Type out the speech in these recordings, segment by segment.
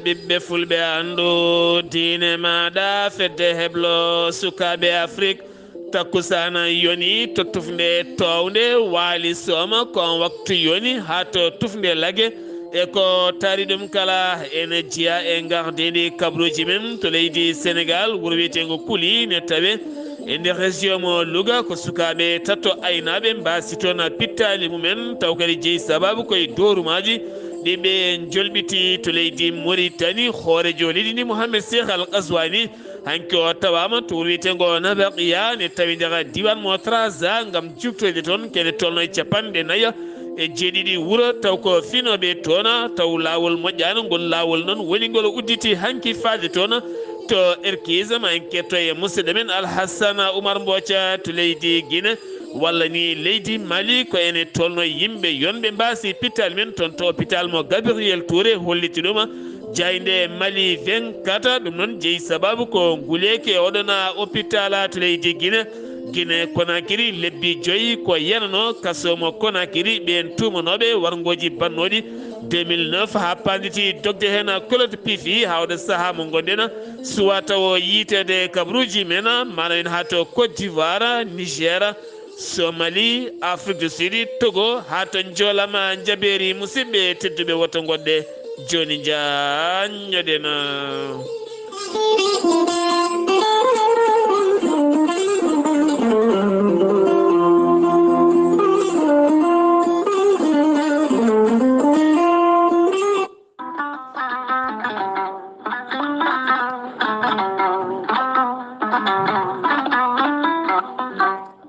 ɓiɓɓe fulɓe andu diine maɗa fedde heblo sukaɓe Afrique takkusana yoni to tufnde towde waali sooma kon waktu yoni ha to tufnde lage e ko taari ɗum kala ene jiya e gardedi kabruji men to leydi Sénégal wuro wiyetengo Kuli ne tawe e nder région mo Louga ko sukaɓe tatto aynaɓe mbasi toon pittali mumen taw kadi jeeyi sababu koye doorumaji ɗiɓe jolɓiti to leydi Mauritanie hoorejo leydi ndi Mouhamed Cheikh Al Ghazouani hanki o tawama to wuro wiyetengo Nabaqiya ne tawi nder diwan mo Trarza gam juftoyde toon kene tolno e capanɗe nayya e jeeɗiɗi wuuro taw ko finoɓe toona taw lawol moƴƴano ngol lawol noon woni ngol udditi hanki faade toona to Erkise ma en ketto e musidɗo men Alhassana Oumar Mbotia to leydi Guinée walla ni leydi Mali ko ene tolno yimɓe yonɓe mbasi pital men toon to hôpital mo Gabriel Touré holliti ɗuma jayde Mali 24 ɗum noon jeeyi sababu ko nguleke oɗona hôpital to leydi Guinée Conakry lebbi 5 ko yenano kasomo Conakry ɓen tumanoɓe wargoji bannoɗi 2009 ha panditi dogde hen Claude Pifi hawde saaha mo gonɗen suwa taw yitede kabruji men mana en ha to Côte d'Ivoire Niger Somalie Afrique du Sud Togo ha to joolama jaɓeri musidɓe tedduɓe woto goɗɗe joni jañoɗen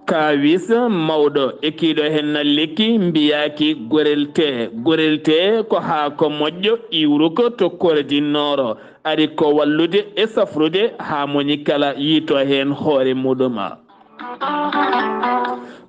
kawis mawɗo ekkiɗo hen lekki mbiyaki gorelte ko ha ko moƴƴo iwruko to Corée Nord ari ko wallude e safrude ha moni kala yito hen hoore muɗuma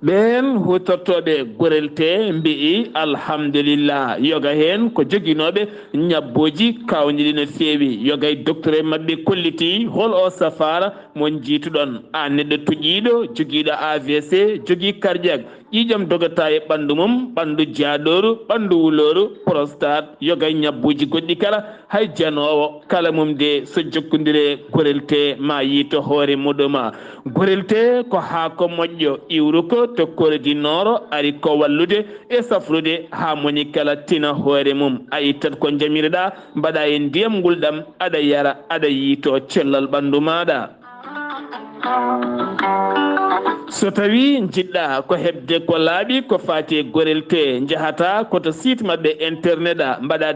ɓen hutortoɓe gorelte mbi'i alhamdulillah yoga hen ko joguinoɓe ñabboji kawniɗi no feewi yoga e docteur mabɓe kolliti hol o safara mon jiituɗon an neɗɗo tuƴiɗo joguiɗo AVC jogui cardiaque ƴiƴam dogata e ɓandu mum ɓandu jaaɗoru ɓandu wuloru prostate yoga e ñabbuji goɗɗi kala hay janowo kala mum de so jokkodire gorelte ma yiito hoore muɗuma gorelte ko ha ko moƴƴo iwruko to Corée Nord ari ko wallude e safrude ha moni kala tina hoore mum a ittat ko jamireɗa mbaɗa e ndiyam ngulɗam aɗa yara aɗa yiito cellal ɓandu maɗa so tawi jiɗɗa ko hebde ko laaɓi ko fati gorelte jahata koto site mabɓe internet mbaɗa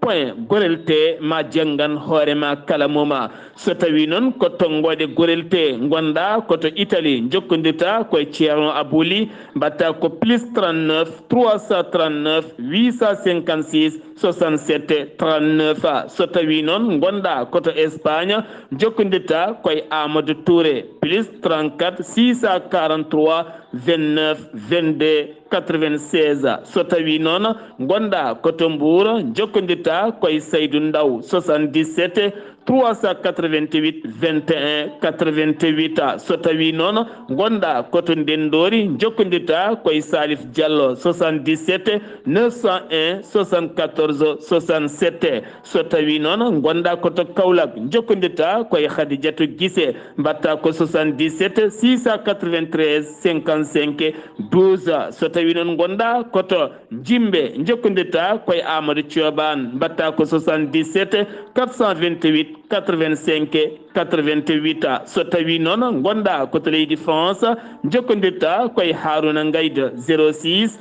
www.gorelte ma janggan hoorema kala muma so tawi noon ko tonggode gorelte gonɗa koto Italie jokkodirta koye ceerno Abouli mbatta ko +39 339 856 67 39 so tawi noon gonɗa koto Espagne jokkodirta koye Amadou Touré +34 643 29 22 96 so tawi noon gonɗa koto Mbour jokkodirta koye Saydou Ndaw 77 388 21 88 so tawi noon gonɗa koto Ndendori jokkodirta koye Salif Diallo 77 901 74 67 so tawi noon gonɗa koto Kaolack jokkodirta koye Khadidiatou Guissé mbatta ko 77 693 55 12 so tawi noon gonɗa koto Jimbe jokkodirta koye Amadou Thioban mbatta ko 77 428 85 88 so tawi noon gonɗa koto leydi France jokkodirta koye Harouna Ngayda 06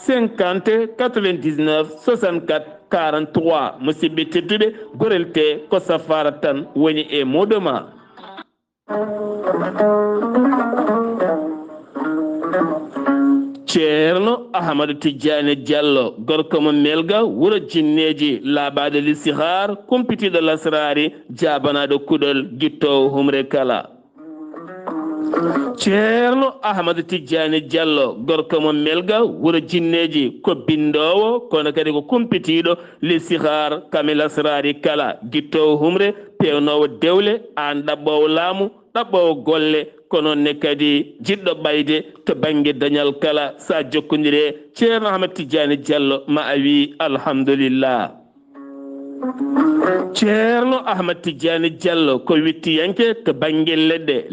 50 99 64 43 musidɓe tedduɓe gorelte ko safara tan woni e muɗuma ceerno Ahmadou Tidiane Diallo gorko mo melga wuro jinneji laaɓaɗo listihar kumpitiɗo lasrari jabanaɗo kuɗol guittowo humre kala ceerno Ahmadou Tidiane Diallo gorko mo melga wuro jinneji ko bindowo kono kadi ko kumpitiɗo listihar kame lasrari kala guittowo humre pewnowo dewle an ɗaɓɓowo laamu ɗaɓɓowo golle kono ne kadi jiɗɗo ɓayde to banggue dañal kala sa jokkodire ceerno Ahmad Tidiane Diallo ma a wi alhamdulillah ceerno ahmad tidiane diallo ko wittiyanke to banggue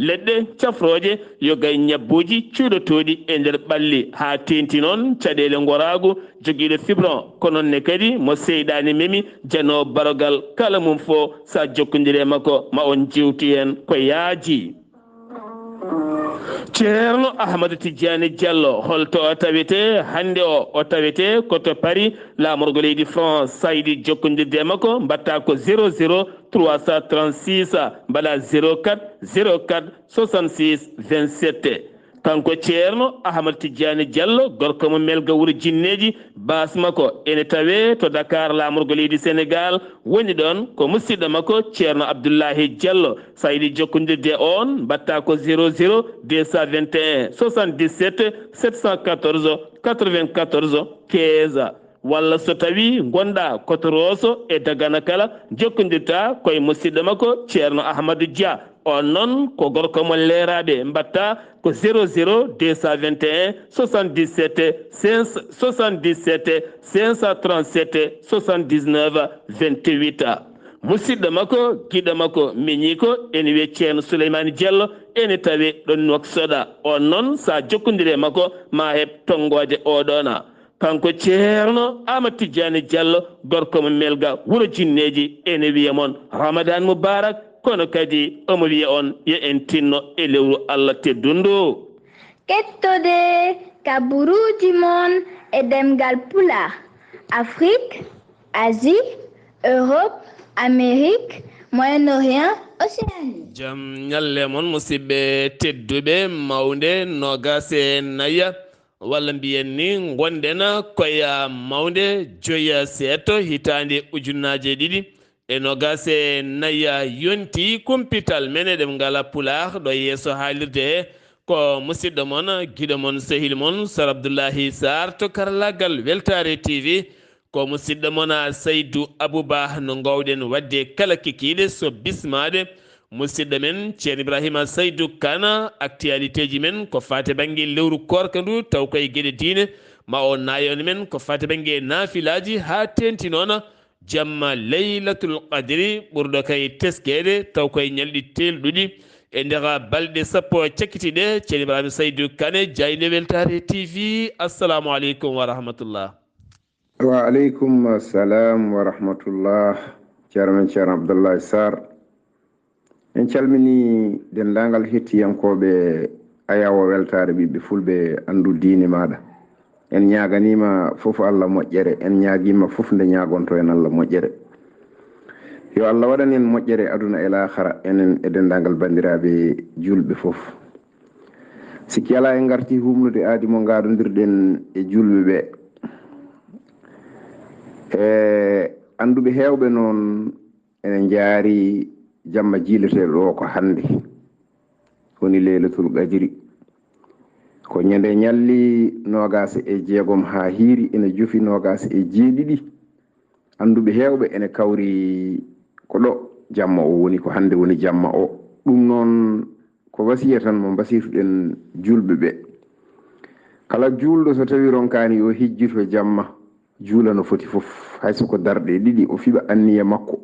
leɗɗe cafroje yo gay ñabbuji cuuɗotoɗi e nder ɓalli ha tenti noon caɗele goragu joguiɗo fibron kono ne kadi mo seyɗani memi jano barogal kala mum fo sa jokkodiri makko ma on jewti hen ko yaaji. ceerno ahmadou tidiane diallo holto o tawete hande o tawete koto paris lamorgo leydi france saydi jokkodirde e makko mbatta ko 00 336 mbaɗa 04 04 66 27 kanko ceerno ahmadou tidiane diallo gorko mo melga wuuro jinneji bas makko ene tawe to dakar lamorgo leydi sénégal woni ɗon ko musidɗo makko ceerno abdoullahi diallo sa yiɗi jokkodirde on mbatta ko 00 221 77 714 94 15 walla so tawi gonɗa koto rosso e dagana kala jokkodirta koye musidɗo makko ceerno ahmadou dia on noon ko gorko mo leeraɓe mbatta ko 00 221 77 77 537 79 28 musidɗo makko giɗo makko miñi ko ene wiye ceerno souleymane diallo ene tawi ɗon noksoɗa on noon sa jokkodiri makko ma heeb tonggode oɗona kanko ceerno amadou tidiane diallo gorko mo melga wuuro jinneji ene wiya moon ramadan moubarak kono kadi omo wiya on yo en tinno e lewru allah teddundu kettode kaburuji mon e demgal pula afrique asie europe amérique moyen-orient océanie jaam ñalle moon musidɓe tedduɓe mawde nogase naya walla mbiyen ni gonɗen koye mawde joya seeto hitande ujunnaje ɗiɗi e nogase naya yonti kumpital men eɗen ngala pular ɗo yeeso haalirde he ko musidɗo moon guiɗo moon sehil moon sar abdoullahi sar to karallagal weltare tv ko musidɗo moon saydou abouba no gowɗen wadde kala kikiɗe so bismade musidɗo men ceerno ibrahima saydou kana actualité ji men ko fate banggue lewru korka ndu taw koye gueɗe diine ma o nayoni men ko fate banggue nafilaji ha tenti noon jamma laylatul qadri ɓurɗo kay teskede taw koye ñalɗi telɗuɗi e nder balɗe sappo cakkitiɗe ceerno ibrahima saydou kane jayde weltare tv assalamu aleykum wa rahmatullah. wa aleykum assalam wa rahmatullah. ceerno men ceerno abdoullahi sar en calmini dendagal hettiyankoɓe ayawo weltare ɓiɓɓe fulɓe andu diine maɗa en ñaganima foof allah moƴƴere en ñaguima foof nde ñagonto en allah moƴƴere yo allah waɗan en moƴƴere aduna e lahara enen e dendagal bandiraɓe julɓe foof sikki ala en garti humnude aadi mo gadodirɗen e julɓe ɓe e anduɓe hewɓe noon enen jaari jamma jiileteɗo o ko hande woni leylatul qadiri ko ñande ñalli nogas e jeegom ha hiiri ene jofi nogas e jeeɗiɗi anduɓe hewɓe ene kawri ko ɗo jamma o woni ko hande woni jamma o ɗum noon ko wasiya tan mo basirtuɗen julɓe ɓe kala julɗo so tawi ronkani o hijjito jamma juula no foti foof hayso ko darɗe ɗiɗi o fiɓa anniya makko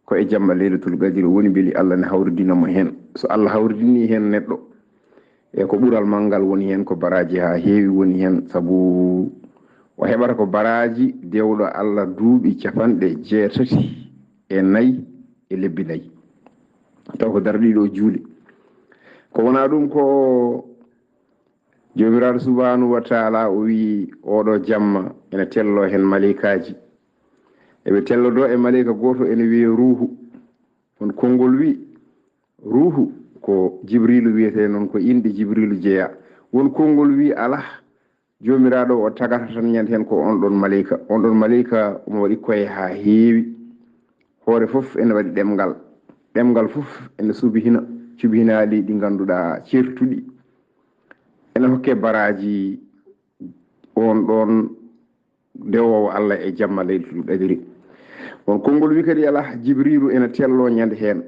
ko e jamma leylatul qadiri woni beeli allah ne hawridinamo hen so allah hawridini hen neɗɗo e ko ɓuural manggal woni hen ko baraji ha heewi woni hen saabu o heɓata ko baraji dewɗo allah duuɓi 94 e lebbi nayyi taw ko darɗiɗo juuli ko wona ɗum ko jomiraɗo subhanahu wa taala o wi oɗo jamma ene tello hen malikaji eɓe tellodo e malika goto ene wiye ruhu on konngol wi ruhu ko jibrilu wiyete noon ko inde jibrilu jeeya won konngol wi ala jomiraɗo o tagata tan ñande hen ko on ɗon malika omo waɗi koye ha heewi hoore foof ene waɗi ɗemgal foof ene cubihinali ɗi ganduɗa certuɗi ene hokke baraji on ɗon dewowo allah e jamma leylatul qadiri won konngol wi kadi ala jibrilu ene tello ñande hen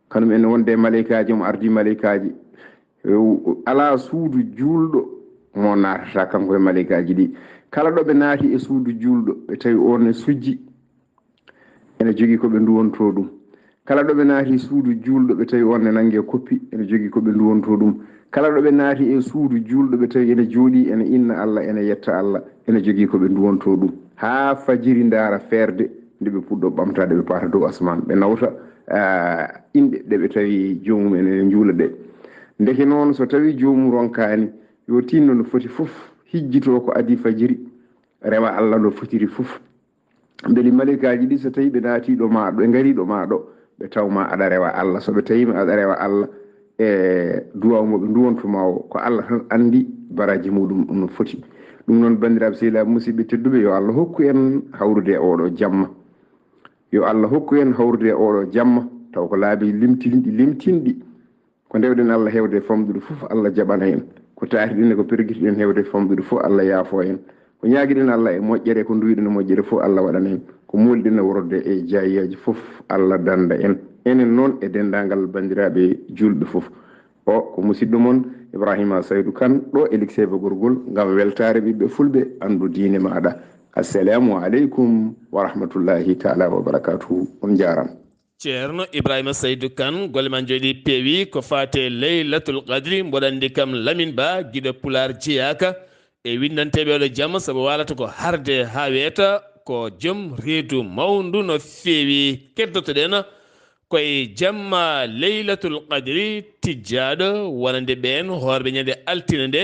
kanum ene wonde malikaji mo ardi malikaji ala suudu julɗo mo natata kanko e malikaji ɗi kala ɗo ɓe naati e suudu julɗo ɓe tawi on ne sujji ene jogii ko ɓe nduwonto ɗum kala ɗo ɓe naati suudu juulɗo ɓe tawi on ne nangue koppi ene jogii ko ɓe nduwonto ɗum kala ɗo ɓe naati e suudu juulɗo ɓe tawi ene jooɗi ene inna Allah ene yetta Allah ene jogii ko ɓe nduwonto ɗum haa fajiri ndaara feerde nde ɓe puɗɗo ɓamtade ɓe paata dow asman ɓe nawta inɗe ɗe ɓe tawi joomum ene njuula ɗe ndeke noon so tawi joomum ronkani yo tinno no foti fof hijjito ko adi fajiri rewa Allah no fotiri fof beeli malikaji ɗi so tawi ɓe naati ɗo ma ɗo ɓe ngari ɗo ma ɗo ɓe tawma aɗa rewa Allah so ɓe tawima aɗa rewa Allah e duwaw mo ɓe nduwontuma o ko Allah tan andi baraji muɗum no foti ɗum noon bandiraɓe sehilaɓe musidɓe tedduɓe yo Allah hokku en hawrude e oɗo jamma yo Allah hokku en hawrude e oɗo jamma taw ko laabi limtinɗi ko ndewɗen Allah hewde famɗude fof Allah jaɓana en ko taatiɗen e ko perguitiɗen hewde famɗude fof Allah yaafo en ko ñaaguiɗen Allah e moƴƴere ko duwiɗen e moƴƴere fof Allah waɗana en ko molɗen e worde e jayiyaji fof Allah danda en enen noon e dendagal bandiraɓe julɓe fof o ko musidɗo moon Ibrahima Saydou Kane ɗo e liksebe gorgol ngam weltare ɓiɓɓe fulɓe andu diine maɗa assalamu aleykum wa rahmatullahi taala wa barakatuhu on jarama ceerno Ibrahima Saydou Kane golle ma jooɗi peewi ko fate laylatul qadri mboɗandi kam Lamine Ba guiɗo Pular jeyaka e windanteɓe oɗo jamma saabu walata ko harde ha weeta ko joom reedu mawndu no feewi keddotoɗen koye jamma laylatul qadri tijjaɗo wonande ɓen hoorɓe ñande altine nde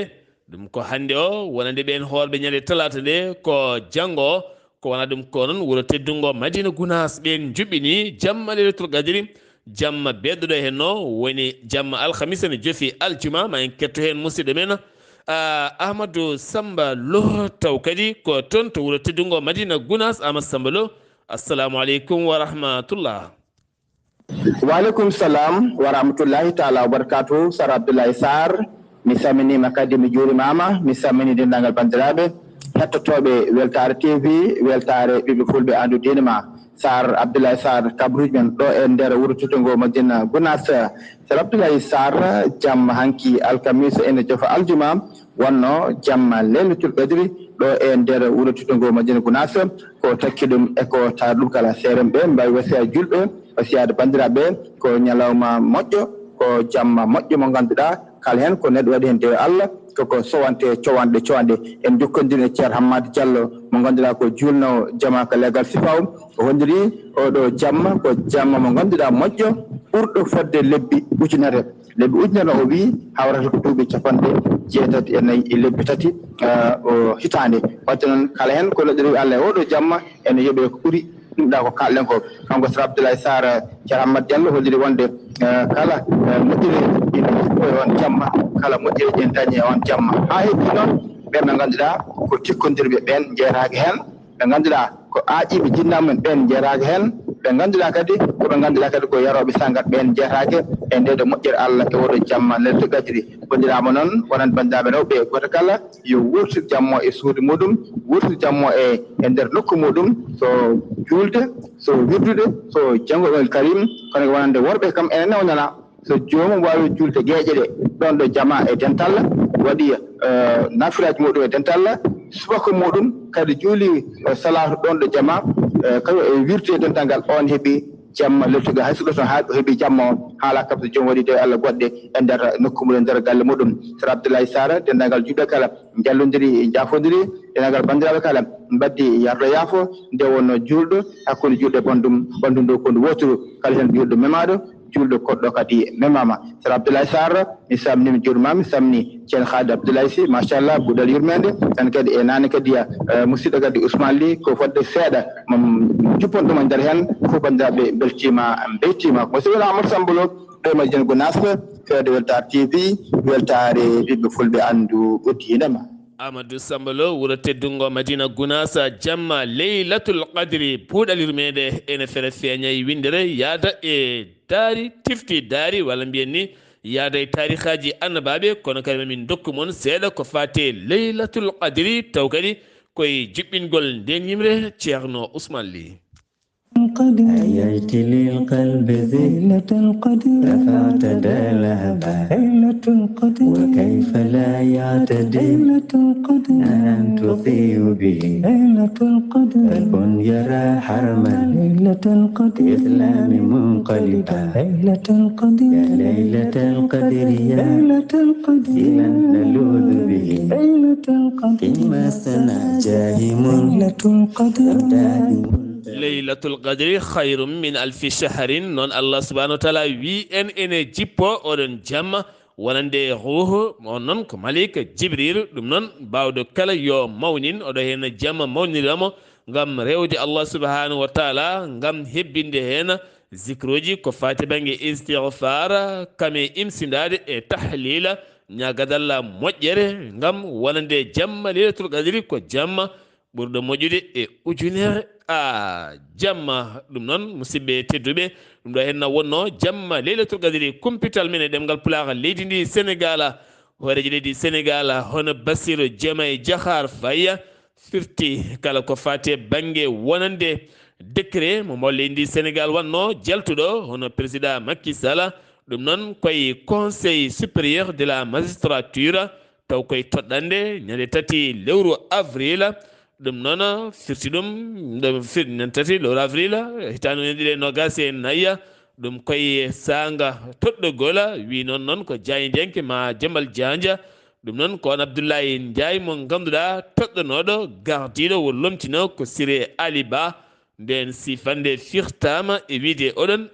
ɗum ko hande o wonande ɓen hoorɓe ñande talata nde ko janggo ko wona ɗum ko noon wuuro teddungo Madina Gounass ɓen juɓɓini jamma laylatul qadri jamma beddoɗo henno woni jamma alhamisa ne joofi aljuma ma en ketto hen musidɗo men Ahmadou Samba Lo taw kadi ko toon to wuuro teddungo Madina Gounass Ahmadou Samba Lo assalamu aleykum wa rahmatullah Waleykum salam wa rahmatullahi taala wa barakatuhu Sar Abdoulaye Sarr mi salminima kadi mi juurimama mi salmini dendagal bandiraɓe hettotoɓe Weltare TV weltare ɓiɓɓe fulɓe andu diine ma Sar Abdoulaye Sarr kabruji men ɗo e nder wuuro teddungo Madina Gounass Sar Abdoulaye Sarr jamma hanki alkamisa ene jofa aljuma wonno jamma laylatul qadri ɗo e nder wuuro teddungo Madina Gounass ko takki ɗum e ko taar ɗum kala seeren ɓe mbawi wasiya julɓe wasiyade bandiraɓe ko ñalawma moƴƴo ko jamma moƴƴo mo ganduɗa kala hen ko neɗɗo waɗi hen dewe Allah koko sowante cowanɗe en jokkodiri e ceerno Hammadou Diallo mo ganduɗa ko julnowo jama ko legal sifaw o wondiri oɗo jamma ko jamma mo ganduɗa moƴƴo ɓurɗo fodde lebbi ujunere o wi hawrata ko duuɓi 84 e lebbi tati o hitande wadde noon kala hen ko neɗɗo rewi Allah e oɗo jamma ene yooɓe ko ɓuuri ɗum ɗa ko kalɗen ko kanko Sar Abdoulaye Sarr ceerno Hammadou Diallo holliri wonde kala moƴƴiri ina jippo e on jamma kala moƴƴiri en dañi e on jamma ha heddi noon ɓen ɓe ganduɗa ko tikkodirɓe ɓen jeeraki hen ɓe ganduɗa ko aaƴiɓe jinnamumen ɓen jeeraki hen ɓe ganduɗa kadi koɓe ganduɗa kadi ko yaroɓe sangat ɓen jeetake e ndede moƴƴere Allah e oɗo jamma laylatul qadri gondirama noon wonande bandiraɓe rewɓe goto kala yo wurtir jammo e suudu muɗum wurtir jammo e nder nokku muɗum so julde so wirdude so janggoɓel karim kono wonande worɓe kam ene newnana so joomum wawi julde gueƴe ɗe ɗon ɗo jama e dental waɗi nafiraji muɗum e dental subaka muɗum kadi juuli salatu ɗon ɗo jama kadi e wirde dental ngal on heeɓi jamma lettude hay so ɗo toon ha heeɓi jamma o haala kam so joom waɗi dewe Allah goɗɗe e nder nokku muɗum e nder galle muɗum Sar Abdoulaye Sarr dendagal juɓɓe kala jallodiri jafodiri dendagal bandiraɓe kala mbaddi yardo yaafo nde wonno julɗo hakkude julɗo e bandum ɗo kondu wotoru kala hen julɗo memaɗo julɗo koɗɗo kadi memama Sar Abdoulaye Sarr mi salminima juurima mi salmini ceerno Khalid Abdoulaye Sy machallah guɗal yurmede tan kadi e nane kadi musidɗo kadi Ousmane Ly ko fodde seeɗa mo juppon ɗum e nder hen fof bandiraɓe beltima beytima ko musidɗo Amadou Samba Lo ɗo e Madina Gounass fewde Weltare TV weltare ɓiɓɓe fulɓe andu diinema Amadou Samba Lo wuuro teddungo Madina Gounass jamma laylatul qadri puuɗal yurmede ene fere feeñay windere yaada e daari tifti daari walla mbiyen ni yaada e tarihaji annabaɓe kono kadi mamin dokku moon seeɗa ko fate laylatul qadri taw kadi koye juɓɓingol nden yimre ceerno Ousmane Ly القدر أييت للقلب ليلة القدر رفعت دلهبا ليلة القدر وكيف لا يعتدي ليلة القدر أن تضيء به ليلة القدر قلب يرى حرما ليلة القدر إسلام منقلبا ليلة القدر يا ليلة القدر يا ليلة القدر سلا نلوذ به ليلة القدر إما سنجاهم ليلة القدر laylatul qadri khairum min alfi shahrin non Allah subhanahu wa ta'ala wi en ene jippo oɗon jamma wonande ruhu non ko malika jibril ɗum non bawɗo kala yo mawnin oɗo hen jamma mawniramo ngam rewde Allah subhanahu wa ta'ala ngam hebbinde hen zikroji ko fati bange istighfar kame imsindade e tahlila ñagadalla moƴƴere ngam wonande jamma laylatul qadri ko jamma ɓurɗo moƴƴude e ujunere jamma ɗum noon musidɓe tedduɓe ɗum ɗo henna wonno jamma leylatul qadri kumpital men e ɗemgal pulaar leydi ndi sénégal horeji leydi sénégal hono Bassirou Diomaye Diakhar Faye firti kala ko fati bangue wonande décret mo leydi ndi sénégal wanno jaltuɗo hono président Macky Sall ɗum noon koye conseil supérieur de la magistrature taw koye toɗɗande ñande 3 lewru avril ɗum noon firti ɗum ɗum tati lewru avril hitande ɗiɗi nogas e nayya ɗum koye sanga toɗɗogol wi noon ko Diayendenke ma Jamal Dianja ɗum noon ko on Abdoulaye Ndiaye mo ganduɗa toɗɗonoɗo gardiɗo wo lomtino ko Siré Ali Ba nden sifande firtama e wiide oɗon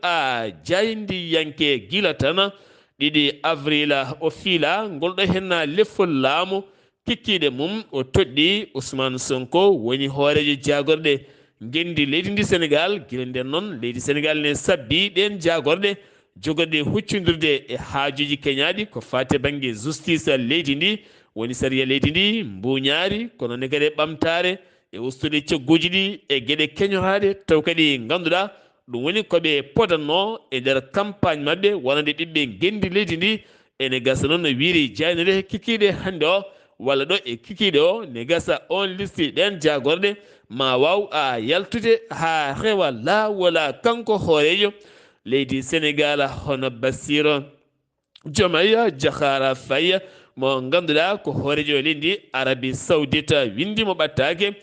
Diayendiyanke gila tan 2 avril o fiila ngolɗo henna leffol laamu kikkiɗe mum o toɗɗi Ousmane Sonko woni hoorejo jagorɗe gendi leydi ndi sénégal gila nden noon leydi sénégal ne sabbi ɗen jagorɗe jogorɗe huccodirde e haajuji keñaɗi ko fate banggue justice leydi ndi woni sariya leydi ndi mbuñaari kono ne kadi ɓamtare e ustude cogguji ɗi e gueɗe keñoraɗe taw kadi ganduɗa ɗum woni koɓe podanno e nder campagne mabɓe wonande ɓiɓɓe gendi leydi ndi ene gasa noon no wiiri jaynere kikkiɗe hande o walla ɗo e kikiɗe o ne gasa on listi ɗen jagorɗe ma waw yaltude ha rewa lawola kanko hoorejo leydi sénégal hono Bassirou Diomaye Diakhar Faye mo ganduɗa ko hoorejo leydi ndi Arabie Saoudite windimo ɓattake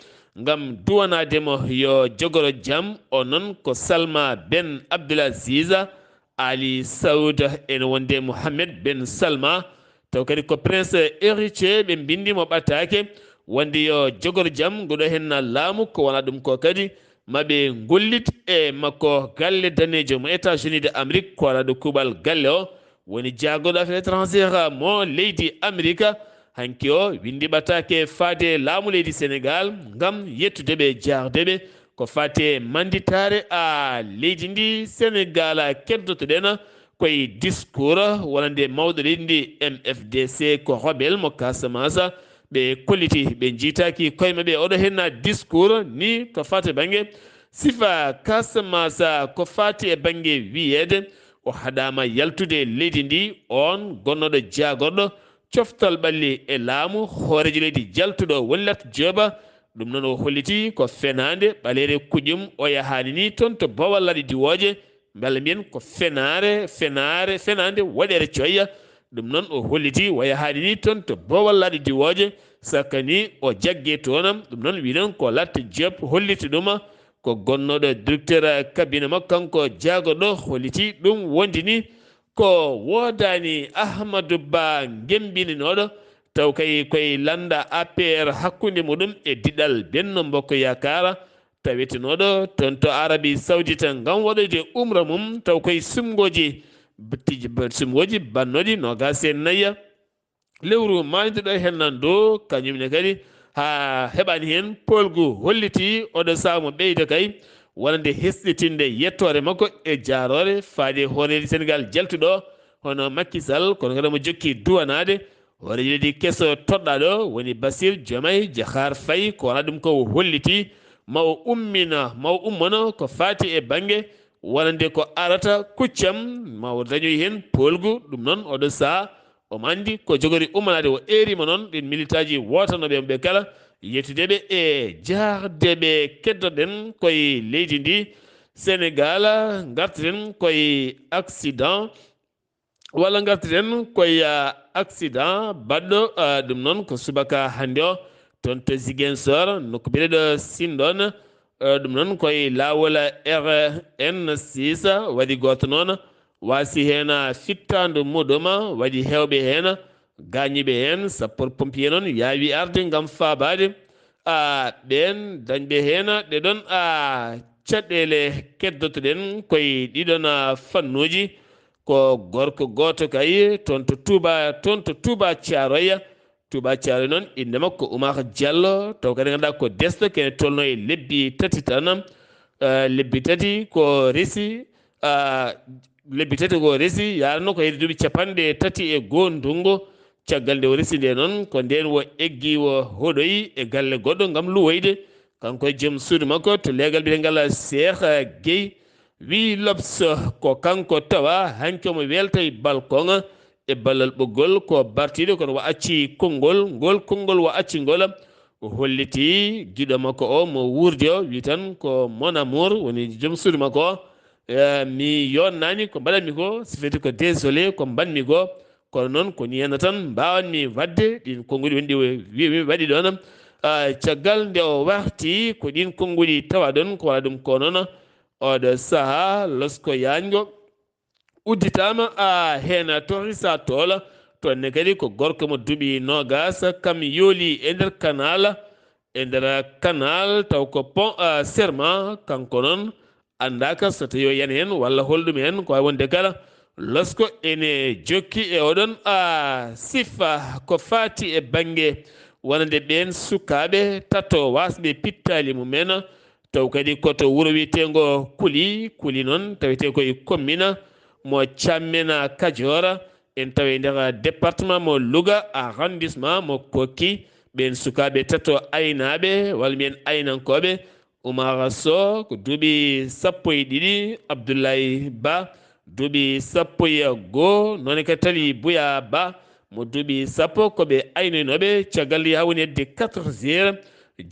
ngam duwanademo yo jogoro jaam o noon ko Salma Ben Abdelaziz Ali Saoud ene wonde Mohammed Ben Salma taw kadi ko prince héritier ɓe bindimo ɓattake wonde yo jogor jaam goɗo henna laamu ko wona ɗum ko kadi maɓe gollit e makko galle danejo mo États-Unis de Amérique ko wona ɗo kuuɓal galle o woni jagoɗo affaire étrangére mo leydi Amérique hanki o windi ɓattake faade laamu leydi Sénégal ngam yettudeɓe jardeɓe ko fate manditare leydi ndi Sénégal keddotoɗen koye discours wonande mawɗo leydi ndi MFDC ko rebel mo Casamance ɓe kolliti ɓe jiitaki koye maɓɓe oɗo henna discours ni ko fati banggue sifa Casamance ko fati e banggue wiyede o haɗama yaltude leydi ndi on gonnoɗo jagorɗo coftal ɓalli e laamu hoorejo leydi jaltuɗo woni Lat Diop ɗum noon o holliti ko fenade ɓalere kuƴum o yahani ni toon to Bawal laɗi diwoje mballa mbiyen ko fenade waɗere coyya ɗum noon o holliti o yahani ni toon to Bawal laɗi diwoje sakani o jaggue toon ɗum noon wiɗen ko Lat Diop holliti ɗum ko gonnoɗo directeur cabinet makko kanko jagorɗo holliti ɗum wondini ko wodani Ahmadou Ba gembininoɗo taw kay koye landa APR hakkude muɗum e diɗal Benno Bokk Yakar tawetenoɗo toon to Arabie Saoudite ngam waɗoyde umra mum taw koye sumgoji bannoɗi nogas e nayya lewru mayduɗo hennan do kañumne kadi ha heɓani hen polgu holliti oɗo sawmo ɓeyde kay wonande hesɗitinde yettore makko e jarore faade hooredi Sénégal jaltuɗo hono Macky Sall kono kadi mo jokki duwanade hooreji leydi kesso toɗɗaɗo woni Bassirou Diomaye Diakhar Faye ko wona ɗum ko holliti ma o ummano ko fati e banggue wonande ko arata kuccam ma o dañoy hen polgu ɗum noon oɗo saha omo andi ko jogori ummanade o erima noon ɗin militaji wotanoɓe ɓe kala yettudeɓe e jardeɓe keddoɗen koye leydi ndi Sénégal gartiren koye accident walla gartiren koye accident baɗɗo ɗum noon ko subaka hannde o toon to Ziguinchor nokku biyeteɗo Sindone ɗum noon koye lawol RN6 waɗi goto noon wasi hen fittandu muɗum waɗi hewɓe hen gañiɓe hen sapeur pompier noon yaawi arde gam faabade ɓen dañɓe hen ɗeɗon caɗele keddotoɗen koye ɗiɗon fannuji ko gorko goto kay toon to Touba Thiaroye noon inde makko Oumar Diallo taw kadi ganduɗa ko desɗo kene tolno e lebbi tati tan lebbi tati ko resi yarano ko heedi duuɓi capanɗe tati e goho ndungu caggal nde o resi nde noon ko nden wo eggi wo hoɗoyi e galle goɗɗo gam luwoyde kanko e joom suudu makko to leegal biyetegal Cheikh Gueye wi L'Obs ko kanko tawa hanki omo welta e balcon e ballal ɓoggol ko bartiɗo kono wo acci ngol konngol wo acci ngol o holliti giɗo makko o mo wurde o wi tan ko mon amour woni joom suudu makko o mi yonnani ko mbaɗanmi ko so feti ko désolé ko mbanmi ko kono noon ko ni henna tan mbawanmi wadde ɗin konnguli woni ɗi wimi waɗi ɗon caggal nde o warti ko ɗin konnguli tawa ɗon ko waɗa ɗum ko noon oɗo saaha losko yango udditama hen torisa toola tonne kadi ko gorko mo duuɓi nogas kam yooli e nder canal taw ko pont serment kanko noon andaka so tawi o yana hen walla holɗum hen ko wawi wonde kala losko ene jokki e oɗon sifa ko fati e banggue wonande ɓen sukaɓe tato wasɓe pittali mumen taw kadi koto wuuro wiyetengo Kuli noon tawete koye commune mo Thiamena Kadior en tawi nder département mo Louga arrondissement mo Koki ɓen sukaɓe tato aynaɓe walla mbiyen aynankoɓe Oumar Sow ko duuɓi 12 Abdoulaye Ba duuɓi 12 noon kadi tali Bouya Ba mo duuɓi 10 koɓe aynoynoɓe caggal yaha woni hedde 4 heures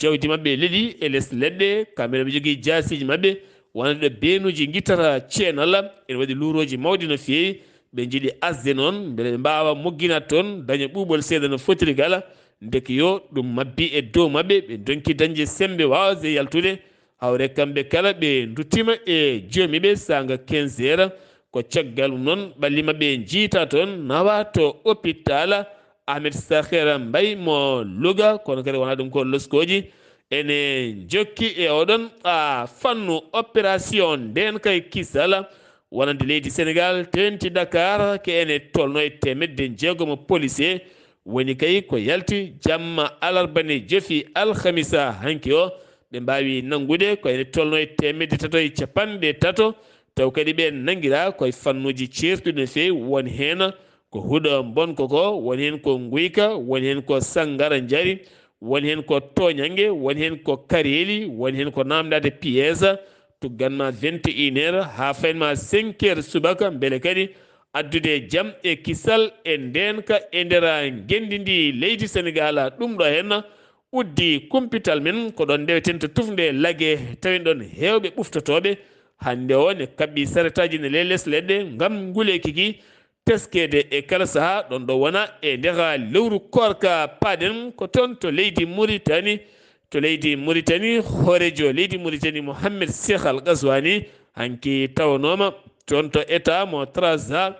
jawdi mabɓe leeɗi e less leɗɗe kamɓe ɓe jogui jasiji mabɓe wonande ɗo beenuji guittata ceenal ene waɗi luuroji mawɗi no fewi ɓe jiiɗi asde noon beele ɓe mbawa mogginat toon daña ɓuuɓol seeɗa no fotiri gala deke yo ɗum mabbi e dow mabɓe ɓe donki dañde sembe wawde yaltude hawre kamɓe kala ɓe duttima e joomiɓe saga 15 heures ko caggal noon ɓalli mabɓe jiita toon nawa to hôpital Ahmed Sakhir Mbaye mo Louga kono kadi wona ɗum ko loskoji ene jokki e oɗon fannu opération nden kay kisal wonande leydi Sénégal tenti Dakar ke ene tolno e 600 policier woni kay ko yalti jamma alarbane jofi alhamisa hanki o ɓe mbawi nangude ko ene tolno e 350 taw kadi ɓe nanguira koye fannuji certuɗi no fewi woni hen ko huuɗo bonko ko woni hen ko guyka woni hen ko sangara jari woni hen ko toñangue woni hen ko kareli woni hen ko namdade pièce tugganma 21 heures ha faynma 5 heures subaka beele kadi addude jaam e kisal e ndenka e nder gendi ndi leydi Sénégal ɗum ɗo hen uddi kumpital men ko ɗon ndeweten to tufde lagge tawi ɗon hewɓe ɓuftotoɓe hande o ne kabɓi saretaji ne less leɗɗe gam ngulekiki teskede e kala saaha ɗon ɗo wona e nder lewru korka paɗen ko toon to leydi Mauritanie horejo leydi Mauritanie Mohamed Cheikh Al Ghazouani hanki tawanoma toon to état mo Trarza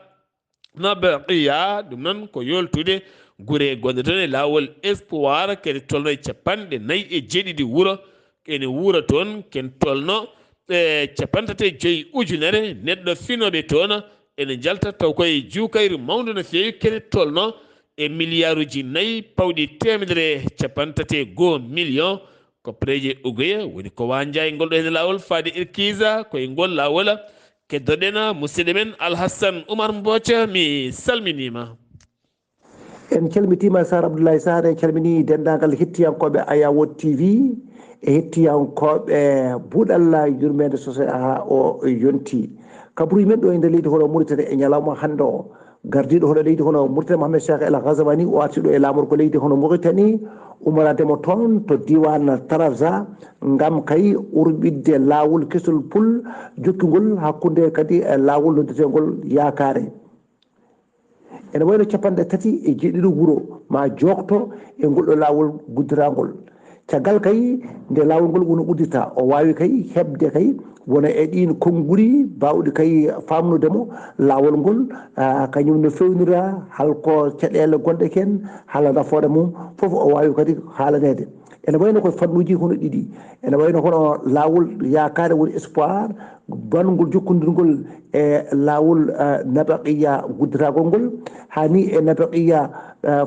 Nabaqiya ɗum noon ko yoltude guure gonɗe toon e lawol espoir kene tolno e 4 wuuro ene wuura toon ken tolno e 35 ujunere neɗɗo finoɓe toon ene jalta taw koye juukayru mawdu no fewi kene tolno e milliarduji 4 pawɗi 131 million ko préje Ugoye woni ko wanja e ngol ɗo hen lawol faade irkisa koye ngol lawol keddoɗen musidɗo men Alhassane Oumar Mbothia mi salminima. en calmitima Sar Abdoulaye Sarr en calmini dendagal hettiyankoɓe Ayawod TV e hettiyankoɓe buuɗalla yurmede sosé ha o yonti kabruji men ɗo e nder leydi hono Mauritanie e ñalawma hande o gardiɗo hono leydi hono Murtala Mohamed Cheikh El Ghazawani o artiɗo e laamorgo leydi hono Mauritanie umorademo toon to diwan Trarza ngam kay urɓidde laawol kesol pul jokkingol hakkunde kadi e laawol noddetegol yakare ene wayno 37 wuro ma jokto e ngolɗo laawol guddiragol caggal kay nde laawol ngol wono uddita o wawi kay hebde kay wona e ɗin konnguri bawɗi kay famnudemo laawol ngol kañum no fewnira halko caɗele gonɗe ken haala nafoore mum fof o wawi kadi haalanede ene wayno koye fannuji hono ɗiɗi ene wayno hono laawol yakare woni espoir bangol jokkodirgol e laawol nabaqiya guddiragol ngol hani e nabaqiya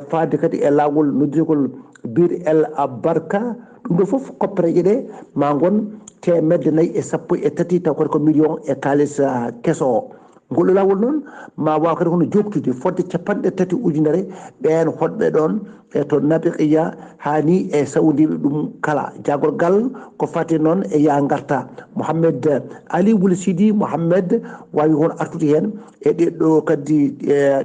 fadde kadi e laawol noddirgol bir el barka ɗum ɗo fof koppereje ɗe ma gon 113 taw kadi ko million e kalis keso o ngol laawol noon ma waw kadi hono joktude fodde 30 ujunere ɓen hoɗɓe ɗon e to nabiqiya hani e sawdiɓe ɗum kala jagorgal ko fati noon e ya garta Mouhamed Ali Wul Sidi Mouhamed wawi hono artude hen e ɗeɗo kadi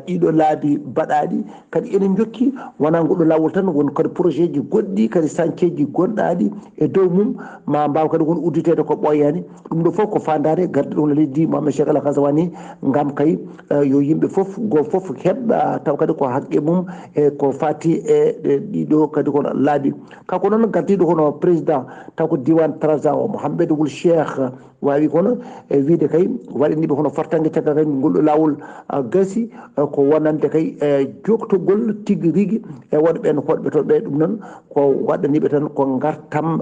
ɗiɗo laabi baɗaɗi kadi enen jokki wona ngol laawol tan won kadi projet ji goɗɗi kadi chantier ji gonɗaɗi e dow mum ma mbaw kadi won udditede ko ɓoyani ɗum ɗo fof ko fandare gardiɗo hono leydi Mohamed Cheikh El Ghazawani ngam kay yo yimɓe fof go fof heɓɗa taw kadi ko haqqe mum e ko fati e ɗiɗo kadi kono laabi kanko noon gardiɗo hono président taw ko diwan Trarza o Mouhamed Wul Cheikh wawi kono e wiide kay waɗaniɓe hono fartangue caggal kay ngolɗo laawol gasi ko wonande kay joktogol tigui rigui e wonɓen hoɗɓe toon ɓe ɗum noon ko waɗaniɓe tan ko gartam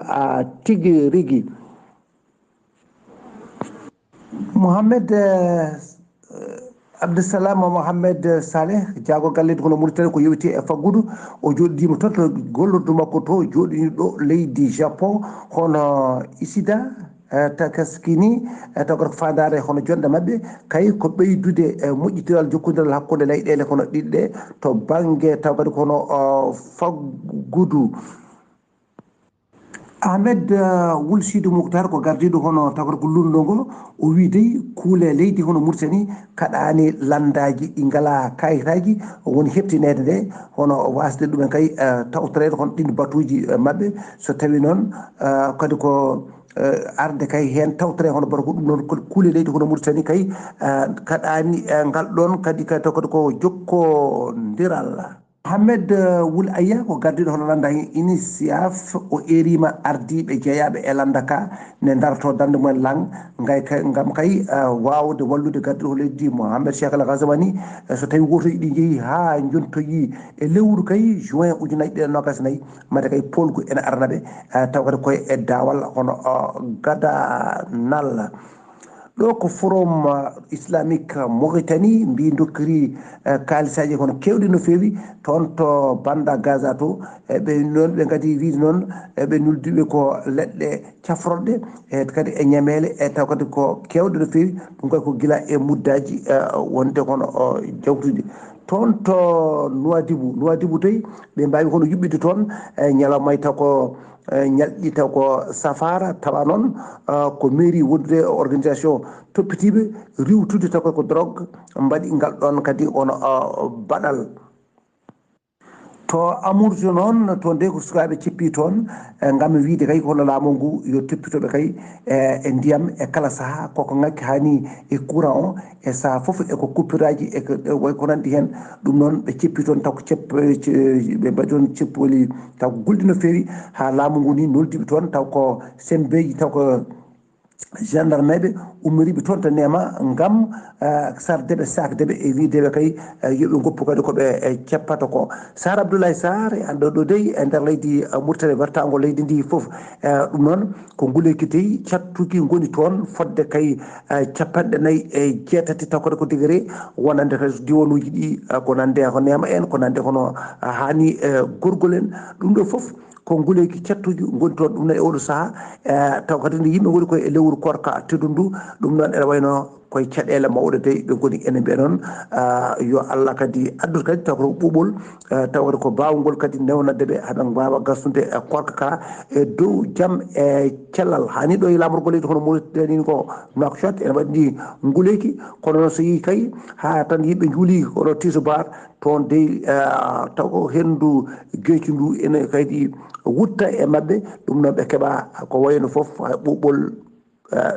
tigui rigui Mouhamed Abdousalam Mohamed Saleh jagorgal leydi kono Mauritanie ko yewti e faggudu o joɗidima toon to gollordu makko to joɗini ɗo leydi Japon hono Isida Takaskini taw ko fandare hono jonde mabɓe kay ko ɓeydude moƴƴitiral jokkodiral hakkude leyɗele kono ɗiɗi ɗe to banggue taw kadi kono faggudu Ahmed Wul Sidi Moukhtar ko gardiɗo hono tawata ko lunɗo ngo o wi dey kuule leydi hono Mauritanie kaɗani landaji ɗi ngala kayitaji woni heptinede nde hono wasde ɗumen kay tawtorede hono ɗin batuji mabɓe so tawi noon kadi ko arde kay hen tawtore hono bato ko ɗum noon kuule leydi hono Mauritanie kay kaɗani ngal ɗon kadi taw kadi ko jokkodiral Mohamed Wul Aya ko gardiɗo hono landa INISIAF o erima ardiɓe jeeyaɓe e landa ka ne darto dande mumen lang ngam kay wawde wallude gardiɗo ho leydi Mohamed Cheikh El Ghazawani so tawi woto ɗi jeeyi ha jontoyi e lewru kay juin ujunaje ɗiɗi nogas nayyi mate kay polgu ene aranaɓe taw kadi koye e dawal hono gadanal ɗo ko forum islamique Mauritanie mbi dokkiri kalisaji kono kewɗi no fewi toon to banda Gaza to ɓe noon ɓe kadi wiide noon ɓe nuldiɓe ko leɗɗe cafroɗe e kadi e ñamele e taw kadi ko kewɗe no fewi ɗum kadi ko guila e muddaji wonde kono jawtude toon to Nouadhibou tawi ɓe mbawi kono yuɓɓide toon ñalawma taw ko ñalɗi taw ko safara tawa noon ko mairie wondude organisation toppitiɓe riwtude taw ko drogue mbaɗi ngal ɗon kadi ono baɗal to amourjo noon to nde ko sukaɓe ceppi toon gam wiide kay hono laamu ngu yo toppitoɓe kay e ndiyam e kala saaha koko ngakki hani e courant o e saaha foof eko coupuraji e way ko nandi hen ɗum noon ɓe ceppi toon taw ko ɓe mbaɗi toon ceppoli taw ko gulɗi no fewi ha laamu ngu ni noldiɓe toon taw ko sembeji taw ko gendarme ɓe ummoriɓe toon to nema gam sardeɓe sakdeɓe e wideɓe kay yoɓe goppu kadi koɓe ceppata ko Sar Abdoulaye Sarr e anɗo ɗo dey e nder leydi Mauritanie wertago leydi ndi foof ɗum noon ko nguleyki dey cattuki goni toon fodde kay 47 taw kadi ko degré wonande kadi diwanuji ɗi ko nande ko nema en ko nande kono hani gorgol en ɗum ɗo foof ko nguleyki cattuji goni toon ɗum noon e oɗo saaha taw kadi nde yimɓe goni koye e lewru korka teddu ndu ɗum noon ene wayno koye caɗele mawɗe de ɓe goni ene mbiya noon yo Allah kadi addut kadi taw ko ɓuuɓol tawde ko bawgol kadi newnande ɓe haɓe mbawa gasnude korka ka e dow jaam e cellal hani ɗo e lamorgol leydi hono Mauritanie ko Nouakchott ene waɗi ndi nguleyki kono noon so yeehi kay ha tan yimɓe juuli oɗo tisubar toon dey taw ko hendu geecu ndu ene kadi wutta e mabɓe ɗum noon ɓe keeɓa ko wayno foof ɓuuɓol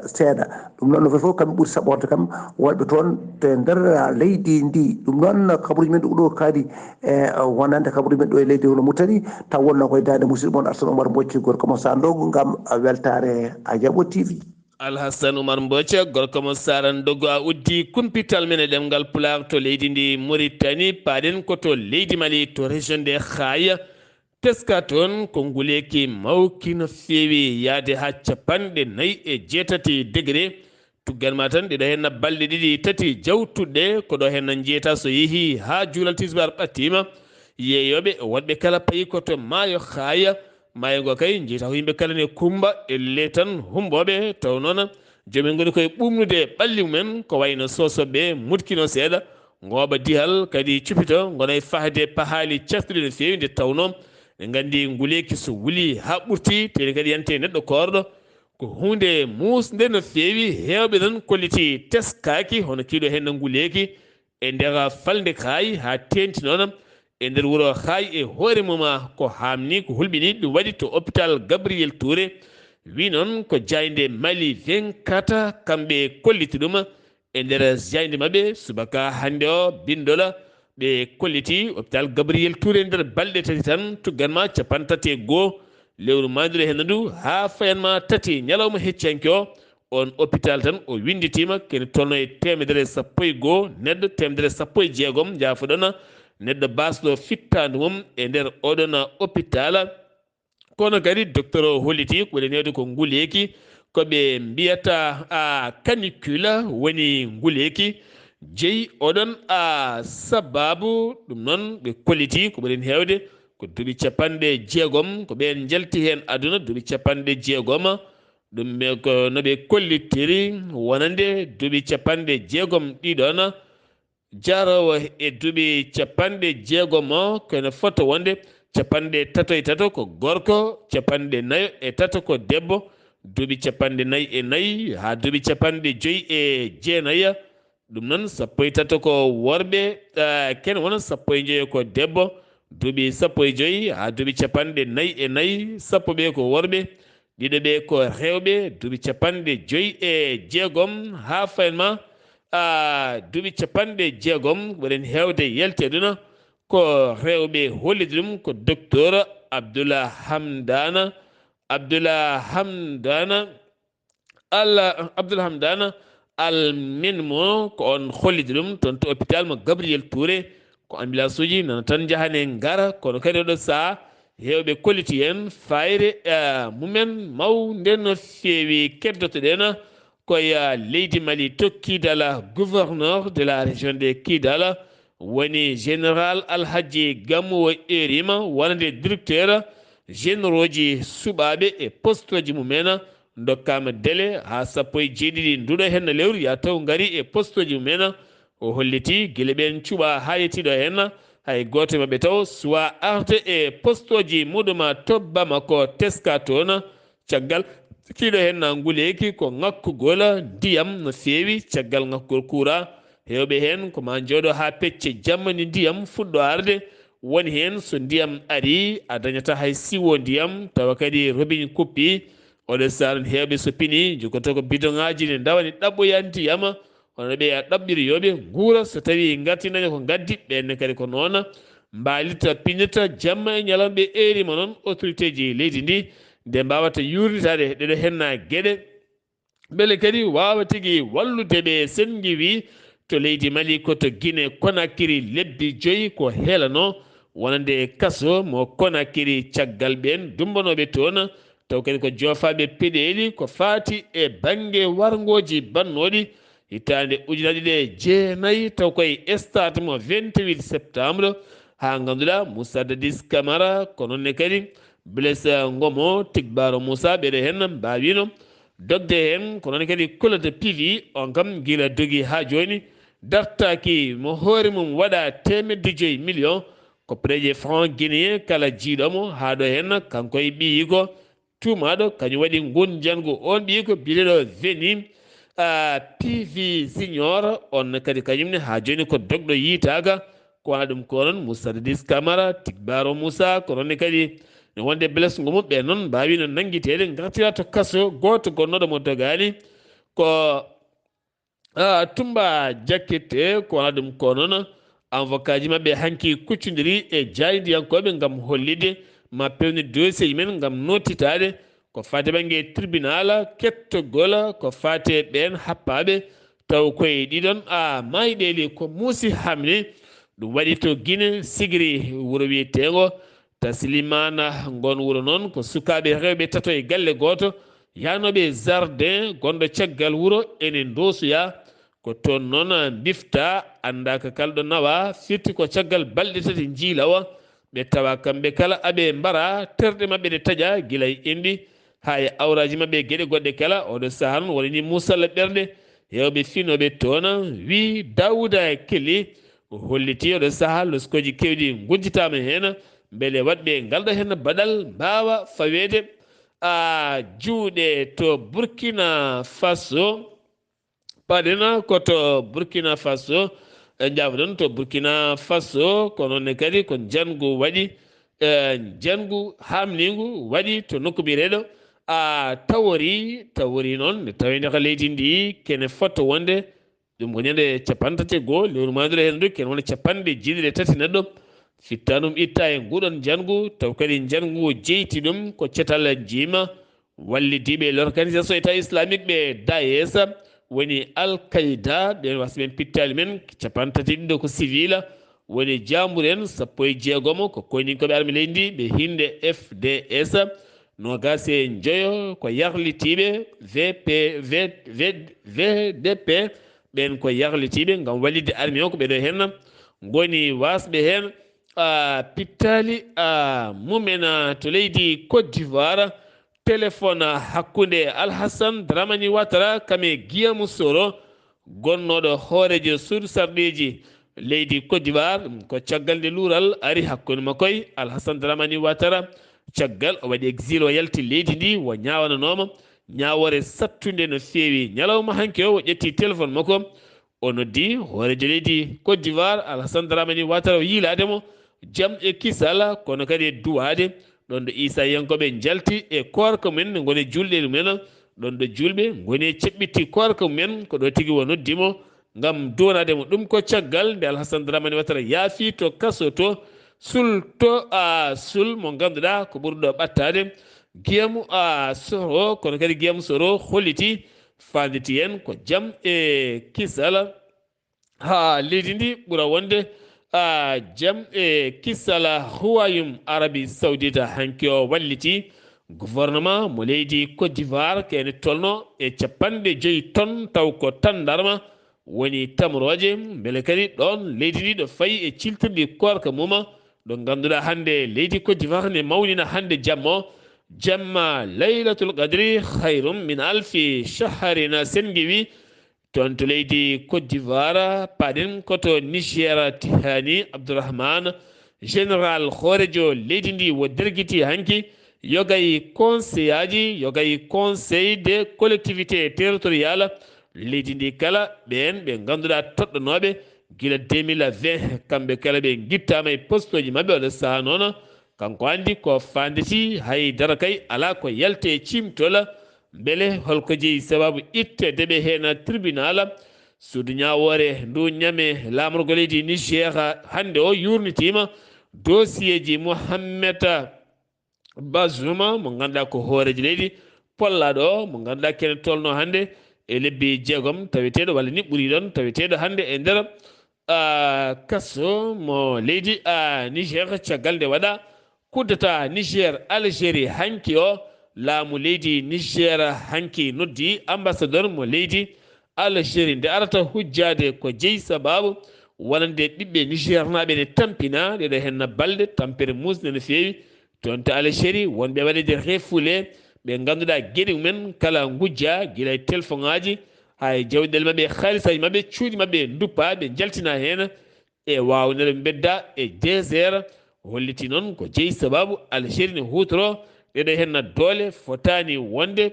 seeɗa ɗum noon no fe fof kamɓe ɓuuri saɓorde kam wonɓe toon te nder leydi ndi ɗum noon kabaruji men ɗo kaadi wonande kabaruji men ɗo e leydi hono Mauritanie taw wonno koye dande musidɗo moon Alassane Oumar Mbocci gorko mo Sandogo gam weltare a Jaɓo TV. Alhassane Oumar Mbocci gorko mo Sarandogo a uddi kumpital men e ɗemgal Pulaar to leydi ndi Mauritanie paɗen koto leydi Mali to région de Khaya teska toon ko nguleki mawki no feewi yaade ha 47 degré tuggal ma tan ɗiɗo henna balɗe ɗiɗi tati jawtuɗɗe ko ɗo henna jeeta so yeehi ha juulal tisbar ɓattima yeeyoɓe wonɓe kala payi koto maayo Khaya maayo ngo kay jeeta ko yimɓe kala ne kumba elle tan humboɓe taw noon joomen goni koye ɓumnude ɓalli mumen ko wayno sosoɓe mutkino seeɗa gooɓa dihal kadi cupito gona e fahde pahali casɗuɗi no feewi nde tawno ɓe gandi nguleki so wuli ha ɓurti teni kadi yante neɗɗo korɗo ko hunde musde no feewi hewɓe tan kolliti teskaki hono kiiɗo hen no nguleki e nder falde Kaayi ha tenti noon e nder wuuro Kaayi e hoore muma ko hamni ko hulɓini ɗum waɗi to hôpital Gabriel Touré wi noon ko jayde Mali 24 kamɓe kolliti ɗum e nder jayde mabɓe subaka hande o bindola ɓe kolliti hôpital Gabriel Touré nder balɗe tati tan tugganma 31 lewru mandire hen ndu ha fayanma tati ñalawma heccanke o on hôpital tan o winditima kene tolno e 111 neɗɗo 116 jafoɗon neɗɗo basɗo fittadu mum e nder oɗon hôpital kono kadi docteur o holliti ko ɓuri hewde ko nguleki koɓe mbiyata canicule woni nguleki jeeyi oɗon sababu ɗum noon ɓe kolliti ko ɓuuri hewde ko duuɓi 60 ko ɓen jalti hen aduna duuɓi 60 ɗum ko no ɓe kollitiri wonande duuɓi 60 ɗiɗon jarowo e duuɓi 60 kono foto wonde 33 ko gorko 43 ko debbo duuɓi 44 ha duuɓi 59 ɗum noon 13 ko worɓe ken wona 15 ko debbo duuɓi 15 ha duuɓi 44 sappo ɓe ko worɓe ɗiɗo ɓe ko rewɓe duuɓi 56 ha fayanma duuɓi 60 ɓuuren hewde yalteɗuna ko rewɓe hollidi ɗum ko docteur Abdoula Hamdana alminmo ko on hollidi ɗum toon to hôpital mo Gabriel Touré ko ambulance uji nana tan jahane gara kono kadi oɗo saaha hewɓe kolliti hen fayre mumen mawde no feewi keddotoɗen koye leydi Mali to Kidal gouverneur de la région de Kidal woni général Alhaji Gamou Erima wonande directeur généraux ji suɓaɓe e poste ji mumen dokkama délai ha 17 nduɗo hen lewru ya taw gari e poste ji mumen o holliti guila ɓen cuuɓa ha yettiɗo hen hay goto mabɓe taw suwa arde e poste ji muɗum to Bamako teska toon caggal kiiɗo hen nguleki ko ngakkugol ndiyam no feewi caggal ngakkugol courant hewɓe hen koma jooɗo ha pecce jammani ndiyam fuɗɗo arde woni hen so ndiyam ari a dañata hay siwo ndiyam tawa kadi robigne kuppi oɗo saaron hewɓe so pini jogoto ko bidon ngaji ne dawani ɗaɓɓoya ndiyam hono ɓe ɗaɓɓiriyoɓe guura so tawi gartinaña ko gaddi ɓenne kadi ko noon mbalita pinnita jamma e ñalawma ɓe erima noon autorité ji leydi ndi nde mbawata yurnitade ɗeɗo henna gueɗe beele kadi wawa tigui wallude ɓe sen giwi to leydi Mali koto Guinée Conakry lebbi 5 ko helano wonande kaso mo Conakry caggal ɓen dumbanoɓe toon taw kadi ko jofaɓe peɗeli ko faati e banggue wargoji bannoɗi hitande 2009 taw koye stade mo 28 septembre ha ganduɗa Moussa Dadis Camara ko nonne kadi Blaise Ngomo Tigbaro Moussa ɓeɗo hen mbawino dogde hen ko non kadi kulata pivi on kam gila dogi ha joni dartaki mo hoore mum waɗa 2 million ko preje franc guinéen kala jiiɗomo ha ɗo hen kanko e ɓiyi ko tumaɗo kañum waɗi gunjangu on ɓiyi ko bileɗo veni PV Signor on kadi kañumne ha joni ko dogɗo yitaga ko wana ɗum ko noon Moussa Dadis Camara Tigbaro Moussa ko noon kadi no wonde blesgo mum ɓe noon mbawi no nanguitede gartira to kaso goto gonnoɗo mo dogani ko Tumba Jakite ko wana ɗum ko noon avocat ji mabɓe hanki kuccodiri e jaydiyankoɓe gam hollide ma pewni dossier men gam notitade ko fate banggue tribunal kettogol ko fate ɓen happaɓe taw koye ɗiɗon mayɗeli ko muusi hamni ɗum waɗi to Guinée sigiri wuuro wiyetego Taslimana gon wuuro noon ko sukaɓe rewɓe tato e galle goto yanoɓe jardin gonɗo caggal wuuro ene dosuya ko toon noon bifta anda ko kalɗo nawa firti ko caggal balɗe tati jiilawa ɓe tawa kamɓe kala aɓe mbara terɗe mabɓe ɗe taƴa guila e enɗi ha e awraji mabɓe gueɗe goɗɗe kala oɗo saaha noon waɗani musalla ɓerɗe hewɓe finoɓe toon wi Dawouda Kelly holliti oɗo saaha loskoji kewɗi gujjitama hen beele waɗɓe ngalɗo hen baɗal mbawa fawede juuɗe to Burkina Faso paɗena koto Burkina Faso jawɗon to Burkina Faso kono ne kadi ko jangu waɗi jangu hamnigu waɗi to nokku bireɗo tawori noon ne tawede ko leydi ndi kene fotto wonde ɗum ko ñande 31 lewru madure hen ɗo kene wona 13 neɗɗo fitta ɗum itta e nguɗon jangu taw kadi jangu jeyti ɗum ko cetal jima wallidiɓe l'organisation état islamique ɓe Daesh woni Al-Qaïda ɓen wasɓen pittali men 31 ko civil woni jambour en 16 ko koyninkoɓe armi leydi ɓe hinde FDS nogas e joyo ko yarlitiɓe VDP ɓen ko yarlitiɓe gam wallide armi o ko ɓeɗo hen goni wasɓe hen pittali mumen to leydi Côte d'Ivoire téléphone hakkude Alhassane Dramani Ouattara kame Guillaume Soro gonnoɗo hoorejo suudu sarɗeji leydi Côte d'Ivoire ko caggal nde luural ari hakkude makkoy Alhassane Dramani Ouattara caggal o waɗi exil o yalti leydi ndi wo ñawananoma ñawore sattude no feewi ñalawma hanke o ƴetti téléphone makko o noddi hoorejo leydi Côte d'Ivoire Alhassane Dramani Ouattara o yiilademo jaam e kisal kono kadi e duwade ɗon ɗo Issa Yankoɓe jalti e korka mumen ne goni julɗe mumen ɗon ɗo julɓe goni e ceɓɓitti korka mumen ko ɗo tigui wo noddimo gam donademo ɗum ko caggal nde Alhassane Dramani Ouattara yaafi to kaso to sul mo ganduɗa ko ɓurɗo ɓattade Guillaume Soro kono kadi Guillaume Soro holliti fanditi en ko jaam e kisal ha leydi ndi ɓuura wonde jaam e kisala Royaume Arabie Saoudite hanki o walliti gouvernement mo leydi Côte d'Ivoire kene tolno e 50 tonnes taw ko tandarma woni tamroje beele kadi ɗon leydi ndi ɗo fayi e ciltirɗi korka muma ɗo ganduɗa hande leydi Côte d'Ivoire ne mawnina hande jamma jamma laylatul qadri khayrum min alfi shahrina sengiwi toon to leydi Côte d'Ivoire paɗen koto Niger Tihani Abdourahmane général hoorejo leydi ndi wo derguiti hanki yogay conseil aji yogay conseil de collectivité territoriale leydi ndi kala ɓen ɓe ganduɗa toɗɗonoɓe guila 2020 kamɓe kala ɓe guittama e poste uji mabɓe oɗo saaha noon kanko andi ko fanditi haydara kay ala ko yalte cimtol beele holko jeeyi sababu ittede ɓe hen tribunal suudu ñawore ndu ñame lamorgo leydi Niger hande o yurnitima dossier ji Mohamed Bazoum mo ganduɗa ko hoorejo leydi pollaɗo o mo ganduɗa kene tolno hande e lebbi 6 taweteɗo walla ni ɓuuri ɗon taweteɗo hande e nder kaso mo leydi Niger caggal nde waɗa kuddata Niger Algérie hanki o laamu leydi Niger hanki noddi ambassadeur mo leydi Algérie nde arata hujjade ko jeeyi sababu wonande ɓiɓɓe Niger naɓe ne tampina ɗeɗo hen balɗe tampere musde no feewi toon to Algérie wonɓe waɗede refoulé ɓe ganduɗa gueɗe mumen kala gujja guila téléphone aji hay jawɗele mabɓe haalisaji mabɓe cuuɗi mabɓe duppa ɓe jaltina hen e wawnere bedda e désert holliti noon ko jeeyi sababu algérie ne hutoro ɗeɗo henna doole fotani wonde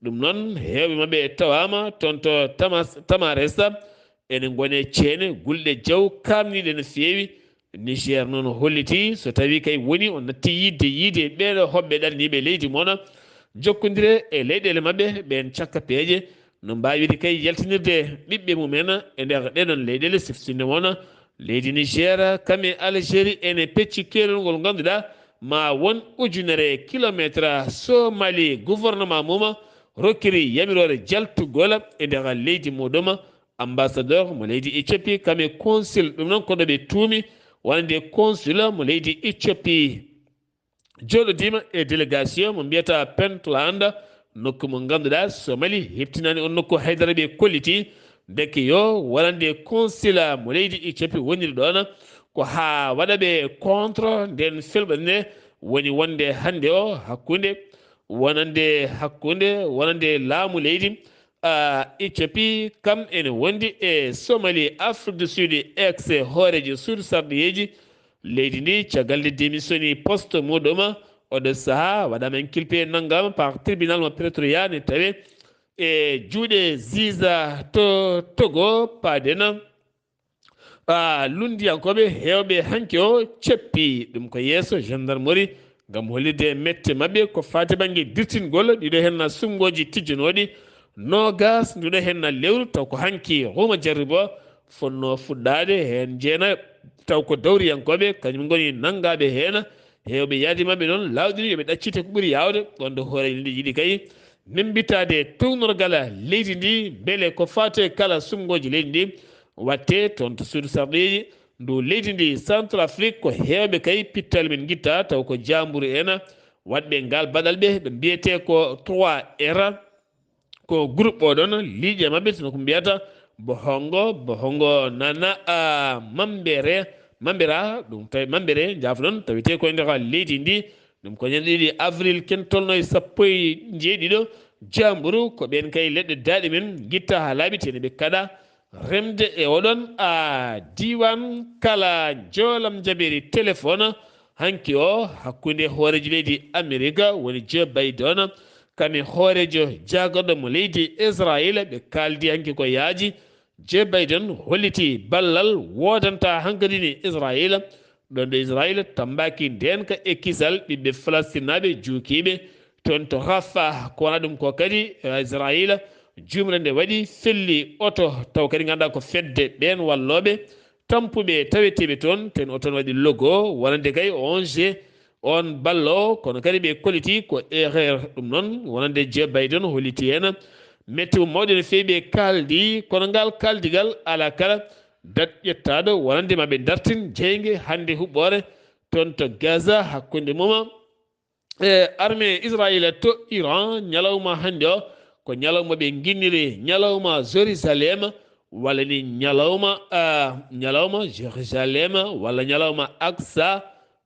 ɗum noon hewɓe mabɓe tawama toon to tamaresa ene gone ceene gulɗe jaw kamniɗe no feewi niger noon holliti so tawi kay woni o natti yiide ɓeɗo hoɓɓe ɗanniɓe leydi moon jokkodire e leyɗele mabɓe ɓen cakka peeje no mbawiri kay yaltinirde ɓiɓɓe mumen e nder ɗeɗon leyɗele siftinde moon leydi niger kam e algérie ene pecci keerol ngol ganduɗa ma won ujunere kilométre somali gouvernement mum rokkiri yamirore jaltugol e nder leydi muɗum ambassadeur mo leydi éthiopie kam e consul ɗum noon koɗo ɓe tuumi wonande consul mo leydi éthiopie joɗodima e délégation mo mbiyata pentland nokku mo ganduɗa somali heptinani on nokku haydara ɓe kolliti deke yo wonande consulat mo leydi éthiopie woniri ɗon ko ha waɗa ɓe contre nden felɓe nde woni wonde hande o hakkude wonande laamu leydi éthiopie kam ene wondi e somalie afrique du sud ex hooreji suudu sarɗiyeji leydi ndi caggal nde démissioni poste muɗum oɗo saaha waɗama inculpé naggam par tribunal mo prétoria ne tawe e juuɗe zisa to togo paadena lundiyankoɓe hewɓe hanki o ceppi ɗum ko yeeso gendarmerie gam hollide mette mabɓe ko fati banggue dirtingol ɗiɗo henna sumgoji tijjanoɗi nogas nduɗo henna lewru taw ko hanki huma jarribo fonno fuɗɗade hen jeena taw ko dawriyankoɓe kañum goni nangaɓe hen hewɓe yaadi mabɓe noon lawɗini yoɓe ɗaccite ko ɓuuri yawde wonde hooreji ndi yiiɗi kay membitade townorgal leydi ndi beele ko fate kala sumgoji leydi ndi watte toon to suudu sarɗeji ndu leydi ndi centre afrique ko hewɓe kay pittal men guitta taw ko jamburu en waɗɓe ngal baɗal ɓe ɓe mbiyete ko 3R ko groupe oɗon liiƴe mabɓe tono ko mbiyata bohongo nana mambera ɗum tawi mambere jaafa ɗon tawite koye nder leydi ndi ɗum ko ñande ɗiɗi avril ken tolno e sappo e jeeɗiɗo jamburu ko ɓen kay leɗɗe daaɗi men guitta ha laaɓi tene ɓe kaɗa remde e oɗon diwan kala jolam jaɓiri téléphone hanki o hakkude hooreji leydi amérique woni Joe Biden kami hoorejo jagorɗo mo leydi israël ɓe kaldi hanki ko yaaji Joe Biden holliti ballal wodanta hankkadini israël ɗon ɗo israël tambaki ndenka e kisal ɓiɓɓe falastinaɓe juukiɓe toon to Rafah ko wona ɗum ko kadi israël jumre nde waɗi felli oto taw kadi ganduɗa ko fedde ɓen walloɓe tampuɓe taweteɓe toon ten o toon waɗi logo wonande kay ONG on ballo kono kadi ɓe kolliti ko erreur ɗum noon wonande Joe Biden holliti hen météo mawɗe no fewi ɓe kaldi kono ngal kaldigal ala kala dat ƴettaɗo wonande maɓe dartin jeygue hande huɓɓore toon to Gaza hakkude mum e armée israël to Iran ñalawma hande o ko ñalawma ɓe guinniri ñalawma Jérusalem walla ni ñalawma Jérusalem walla ñalawma Aqsa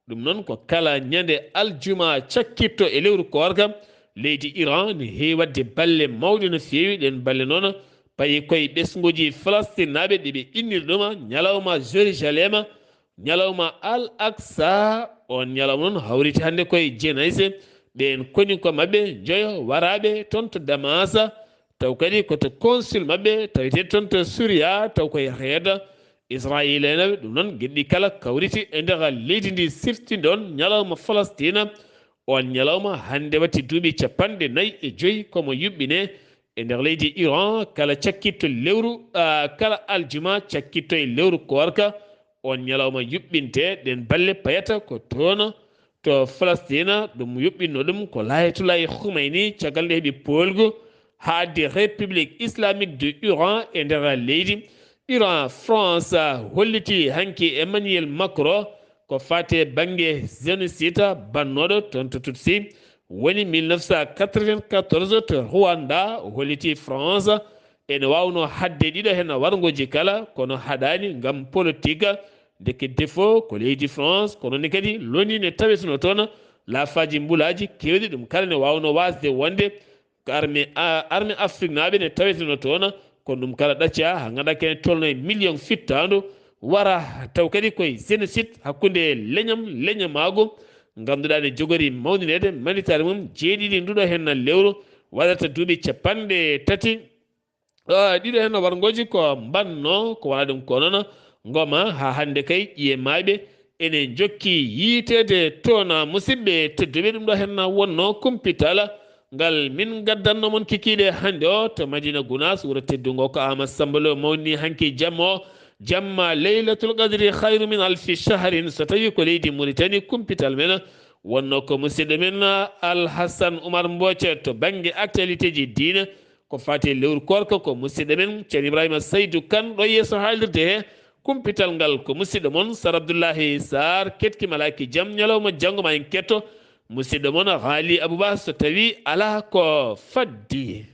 ɗum noon ko kala ñande aljuma cakkitto e lewru koorka leydi Iran ne heewi wadde balle mawɗe no feewi ɗen balle noon payi koye ɓesguji Falastine naɓe ɗeɓe inniri ɗuma ñalawma Jérusalem ñalawma al Aqsa on ñalawma noon hawriti hande koye jeenayse ɓen koni ko mabɓe joyo waraɓe toon to Damasa taw kadi koto consul mabɓe tawete toon to Syria taw koye reeda israël enaɓe ɗum noon gueɗɗi kala kawriti e nder leydi ndi siftinde on ñalawma Falastine on ñalawma hande watti duuɓi 45 komo yuɓɓine e nder leydi Iran kala cakkitto lewru kala aljuma cakkitto e lewru koorka on ñalawma yuɓɓinte ɗen balle payata ko toon to Falastine ɗum yuɓɓinno ɗum ko Layatullah Khomeini caggal nde heeɓi polgu haade république islamique de Iran e nder leydi Iran France holliti hanki Emmanuel Macron ko fate banggue génocide bannoɗo toon to Tutsi woni 1994 to Rwanda holliti France ene wawno hadde ɗiɗo hen wargoji kala kono haɗani gam politique deke défaut ko leydi France kono ni kadi loni ne taweteno toon lafaji mbulaji kewɗi ɗum kala ne wawno wasde wonde ko armée afrique naɓe ne taweteno toon kono ɗum kala ɗacca ha ganduɗa kene tolno e million fittandu wara taw kadi koye génocide hakkude leñamago ganduɗa ne jogori mawninede manditare mum jeeɗiɗi nduɗo hen lewru waɗata duuɓi capanɗe tati ɗiɗo hen wargoji ko mbanno ko wona ɗum ko noon goma ha hande kay ƴiye maɓe ene jokki yiitede toon musidɓe tedduɓe ɗum ɗo hen wonno kumpital ngal min gaddanno mon kikiɗe hande o to Madina Gounass wuuro teddugo ko Amadou Samba Lo mawni hanki jamma o jamma laylatul qadri khayru min alfi shahrin so tawi ko leydi Mauritanie kumpital men wonno ko musidɗo men Alhassane Oumar Mbocce to banggue actualité ji diine ko fati lewru korka ko musidɗo men ceerno Ibrahima Seydou Kane ɗo yeeso haalirde he kumpital ngal ko musidɗo mon Sar Abdoullahi Sarr ketki malaki jaam ñalawma janggo ma en ketto musidɗo mon Haali Abouba so tawi ala ko faddi